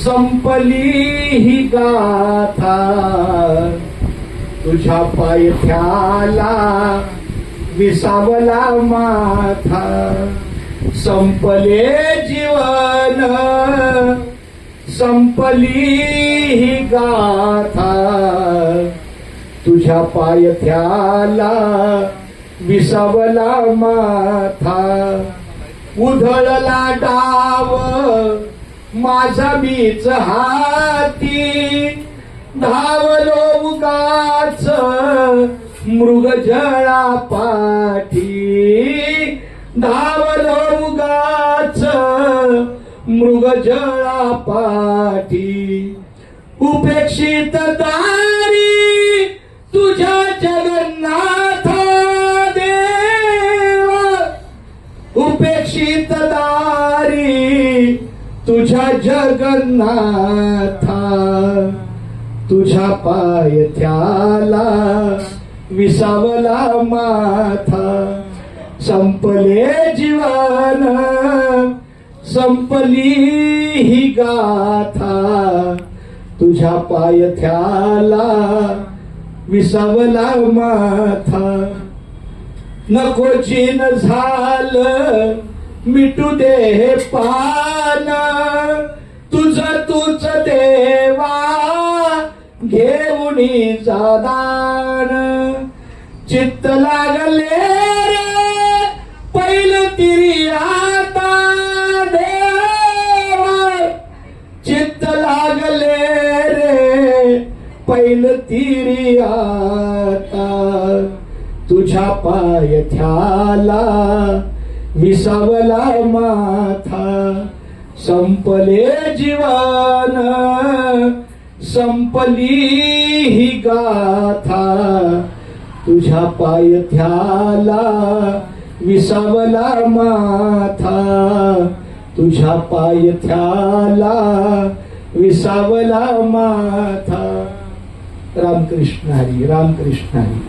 संपली ही गाथा तुझ्या पायथ्याला विसावला माथा. संपले जीवन संपली ही गाथा तुझ्या पायथ्याला विसावला माथा. उधळला डाव माझा बीच हाती धावलो उगाच मृगजळा पाठी. धावलो उगाच मृगजळा पाठी. उपेक्षित दारी तुझ्या जगन्नाथ देवा. उपेक्षित दारी तुझ्या जगन्नाथा तुझ्या पायथ्याला विसावला माथा. संपले जीवन संपली ही गाथा तुझ्या पायथ्याला विसावला माथा. नको जीन झालं मिटू दे पान तुझ तूच देवा घेऊनी जादान. चित्त लागले रे पैल तिरी आता देवा. चित्त लागले रे पैल तिरी आता तुझ्या पायथ्याला विसावला माथा. संपले जीवन संपली ही गाथा तुझ्या पायथ्याला विसावला माथा. तुझ्या पायथ्याला विसावला माथा. रामकृष्ण हरी रामकृष्ण हरी.